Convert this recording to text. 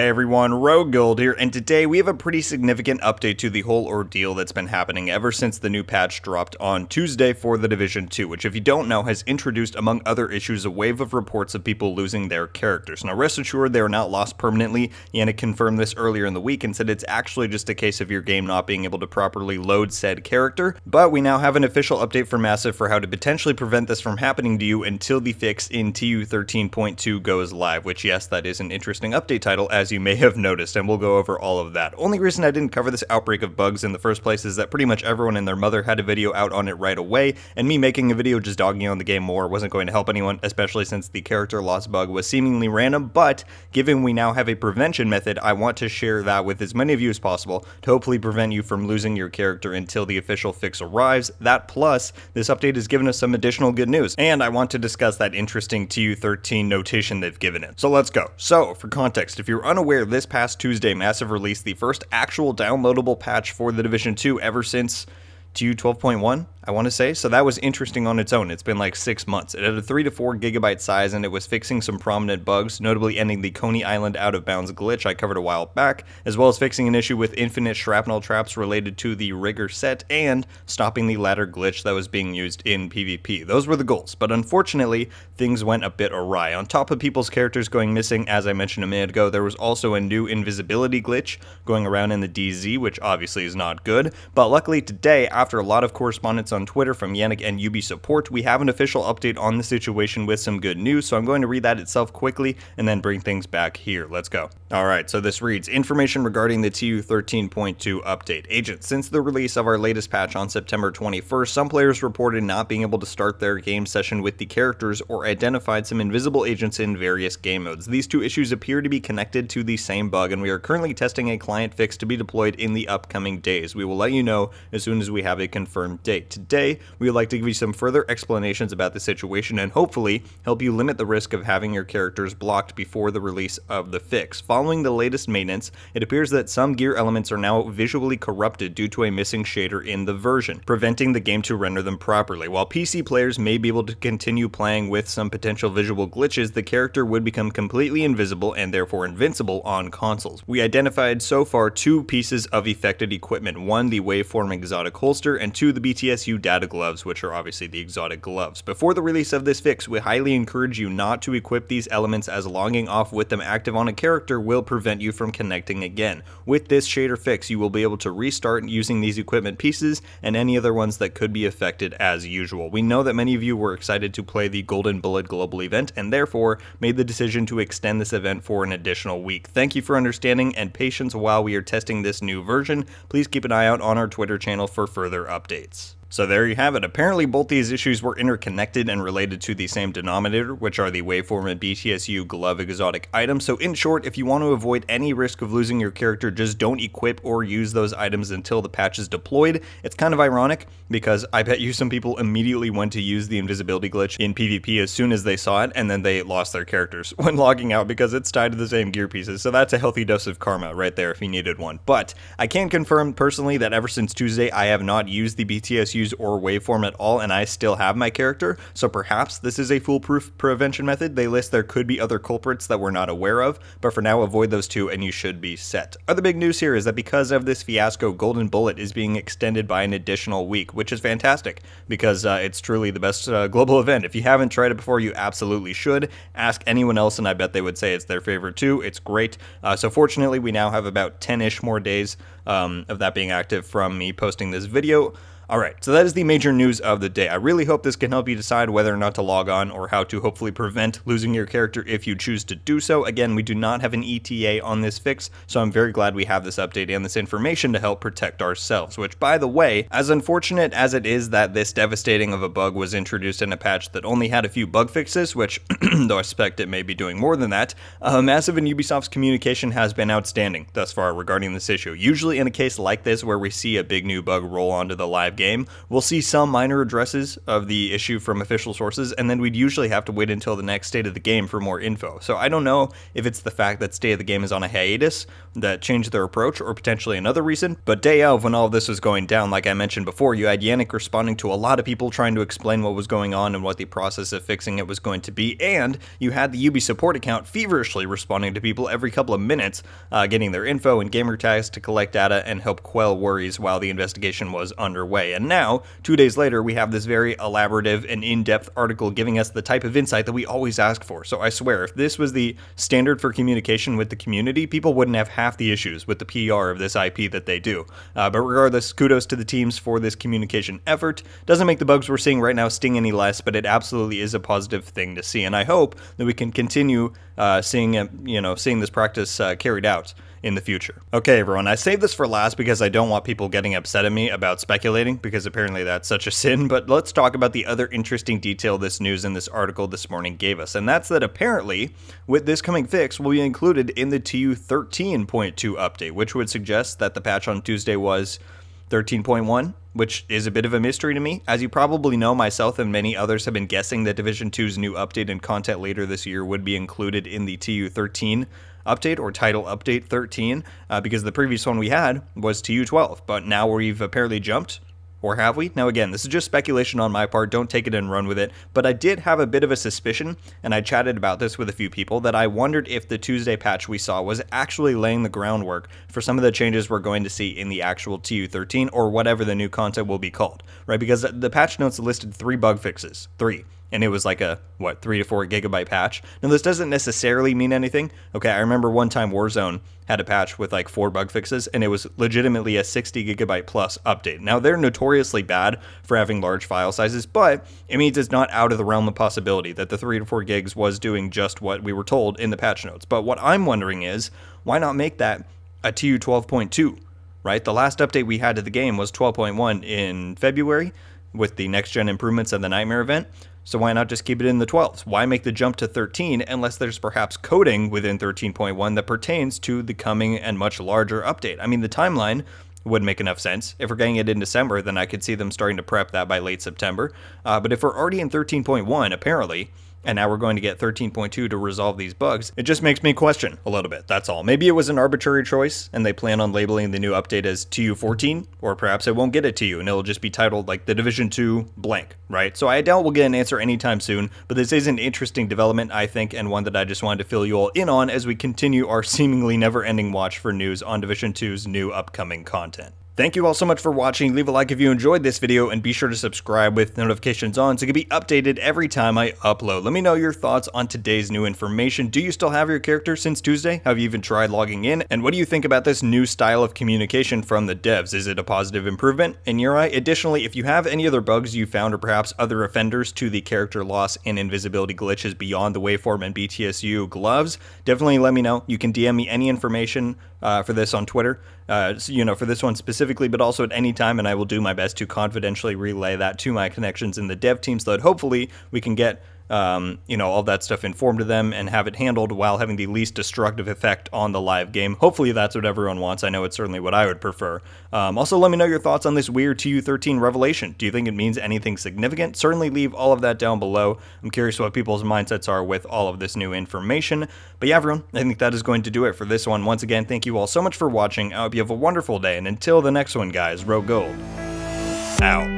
Hey everyone, RogueGold here, and today we have a pretty significant update to the whole ordeal that's been happening ever since the new patch dropped on Tuesday for the Division 2, which if you don't know has introduced among other issues a wave of reports of people losing their characters. Now rest assured they are not lost permanently. Yannick confirmed this earlier in the week and said it's actually just a case of your game not being able to properly load said character, but we now have an official update from Massive for how to potentially prevent this from happening to you until the fix in TU 13.2 goes live, which yes, that is an interesting update title, as you may have noticed, and we'll go over all of that. Only reason I didn't cover this outbreak of bugs in the first place is that pretty much everyone and their mother had a video out on it right away, and me making a video just dogging on the game more wasn't going to help anyone, especially since the character loss bug was seemingly random. But given we now have a prevention method, I want to share that with as many of you as possible to hopefully prevent you from losing your character until the official fix arrives. That plus, this update has given us some additional good news, and I want to discuss that interesting TU13 notation they've given it. So let's go. So, for context, if you're unaware, this past Tuesday, Massive released the first actual downloadable patch for the Division 2 ever since TU 12.1, I want to say. So that was interesting on its own. It's been like 6 months. It had a 3 to 4 gigabyte size, and it was fixing some prominent bugs, notably ending the Coney Island out of bounds glitch I covered a while back, as well as fixing an issue with infinite shrapnel traps related to the rigger set, and stopping the ladder glitch that was being used in PvP. Those were the goals, but unfortunately, things went a bit awry. On top of people's characters going missing, as I mentioned a minute ago, there was also a new invisibility glitch going around in the DZ, which obviously is not good, but luckily today, after a lot of correspondence on Twitter from Yannick and UB support, we have an official update on the situation with some good news, so I'm going to read that itself quickly and then bring things back here. Let's go. Alright, so this reads, information regarding the TU 13.2 update. Agent, since the release of our latest patch on September 21st, some players reported not being able to start their game session with the characters or identified some invisible agents in various game modes. These two issues appear to be connected to the same bug, and we are currently testing a client fix to be deployed in the upcoming days. We will let you know as soon as we have a confirmed date. Today, we would like to give you some further explanations about the situation and hopefully help you limit the risk of having your characters blocked before the release of the fix. Following the latest maintenance, it appears that some gear elements are now visually corrupted due to a missing shader in the version, preventing the game to render them properly. While PC players may be able to continue playing with some potential visual glitches, the character would become completely invisible and therefore invincible on consoles. We identified so far 2 pieces of affected equipment, 1 the waveform exotic holster, and 2 the BTSU data gloves, which are obviously the exotic gloves. Before the release of this fix, we highly encourage you not to equip these elements, as logging off with them active on a character will prevent you from connecting again. With this shader fix, you will be able to restart using these equipment pieces and any other ones that could be affected as usual. We know that many of you were excited to play the Golden Bullet Global event and therefore made the decision to extend this event for an additional week. Thank you for understanding and patience while we are testing this new version. Please keep an eye out on our Twitter channel for further updates. So there you have it. Apparently both these issues were interconnected and related to the same denominator, which are the waveform and BTSU glove exotic items. So in short, if you want to avoid any risk of losing your character, just don't equip or use those items until the patch is deployed. It's kind of ironic because I bet you some people immediately went to use the invisibility glitch in PvP as soon as they saw it, and then they lost their characters when logging out because it's tied to the same gear pieces. So that's a healthy dose of karma right there if you needed one. But I can confirm personally that ever since Tuesday, I have not used the BTSU or waveform at all, and I still have my character, so perhaps this is a foolproof prevention method. They list there could be other culprits that we're not aware of, but for now avoid those 2 and you should be set. Other big news here is that because of this fiasco, Golden Bullet is being extended by an additional week, which is fantastic because it's truly the best global event. If you haven't tried it before, you absolutely should. Ask anyone else and I bet they would say it's their favorite too. It's great. So fortunately, we now have about 10-ish more days of that being active from me posting this video. Alright, so that is the major news of the day. I really hope this can help you decide whether or not to log on or how to hopefully prevent losing your character if you choose to do so. Again, we do not have an ETA on this fix, so I'm very glad we have this update and this information to help protect ourselves, which, by the way, as unfortunate as it is that this devastating of a bug was introduced in a patch that only had a few bug fixes, which, though I suspect it may be doing more than that, Massive and Ubisoft's communication has been outstanding thus far regarding this issue. Usually in a case like this where we see a big new bug roll onto the live game, we'll see some minor addresses of the issue from official sources, and then we'd usually have to wait until the next state of the game for more info. So I don't know if it's the fact that state of the game is on a hiatus that changed their approach, or potentially another reason. But day of, when all of this was going down, like I mentioned before, you had Yannick responding to a lot of people trying to explain what was going on and what the process of fixing it was going to be, and you had the UB support account feverishly responding to people every couple of minutes, getting their info and gamer tags to collect data and help quell worries while the investigation was underway. And now, 2 days later, we have this very elaborative and in-depth article giving us the type of insight that we always ask for. So I swear, if this was the standard for communication with the community, people wouldn't have half the issues with the PR of this IP that they do. But regardless, kudos to the teams for this communication effort. Doesn't make the bugs we're seeing right now sting any less, but it absolutely is a positive thing to see. And I hope that we can continue seeing this practice carried out in the future. Okay, everyone, I saved this for last because I don't want people getting upset at me about speculating, because apparently that's such a sin, but let's talk about the other interesting detail this news in this article this morning gave us, and that's that apparently, with this coming fix, will be included in the TU 13.2 update, which would suggest that the patch on Tuesday was 13.1, which is a bit of a mystery to me. As you probably know, myself and many others have been guessing that Division 2's new update and content later this year would be included in the TU 13 update, or title update 13, because the previous one we had was TU 12, but now we've apparently jumped. Or have we? Now again, this is just speculation on my part, don't take it and run with it, but I did have a bit of a suspicion, and I chatted about this with a few people, that I wondered if the Tuesday patch we saw was actually laying the groundwork for some of the changes we're going to see in the actual TU 13, or whatever the new content will be called, right? Because the patch notes listed 3 bug fixes, 3. And it was like a, 3 to 4 gigabyte patch. Now, this doesn't necessarily mean anything. Okay, I remember one time Warzone had a patch with like 4 bug fixes, and it was legitimately a 60 gigabyte plus update. Now, they're notoriously bad for having large file sizes, but it means it's not out of the realm of possibility that the 3 to 4 gigs was doing just what we were told in the patch notes. But what I'm wondering is, why not make that a TU 12.2, right? The last update we had to the game was 12.1 in February with the next-gen improvements and the Nightmare event. So why not just keep it in the 12s? Why make the jump to 13 unless there's perhaps coding within 13.1 that pertains to the coming and much larger update? I mean, the timeline would make enough sense. If we're getting it in December, then I could see them starting to prep that by late September. But if we're already in 13.1, apparently, and now we're going to get 13.2 to resolve these bugs, it just makes me question a little bit, that's all. Maybe it was an arbitrary choice, and they plan on labeling the new update as TU 14, or perhaps it won't get a TU, and it'll just be titled like the Division 2 blank, right? So I doubt we'll get an answer anytime soon, but this is an interesting development, I think, and one that I just wanted to fill you all in on as we continue our seemingly never-ending watch for news on Division 2's new upcoming content. Thank you all so much for watching. Leave a like if you enjoyed this video, and be sure to subscribe with notifications on so you can be updated every time I upload. Let me know your thoughts on today's new information. Do you still have your character since Tuesday? Have you even tried logging in? And what do you think about this new style of communication from the devs? Is it a positive improvement in your eye? Additionally, if you have any other bugs you found, or perhaps other offenders to the character loss and invisibility glitches beyond the waveform and BTSU gloves, definitely let me know. You can DM me any information for this on Twitter, for this one specifically, but also at any time, and I will do my best to confidentially relay that to my connections in the dev team so that hopefully we can get all that stuff informed to them and have it handled while having the least destructive effect on the live game. Hopefully that's what everyone wants. I know it's certainly what I would prefer. Also, let me know your thoughts on this weird TU13 revelation. Do you think it means anything significant? Certainly leave all of that down below. I'm curious what people's mindsets are with all of this new information. But yeah, everyone, I think that is going to do it for this one. Once again, thank you all so much for watching. I hope you have a wonderful day, and until the next one, guys, RogueGold out.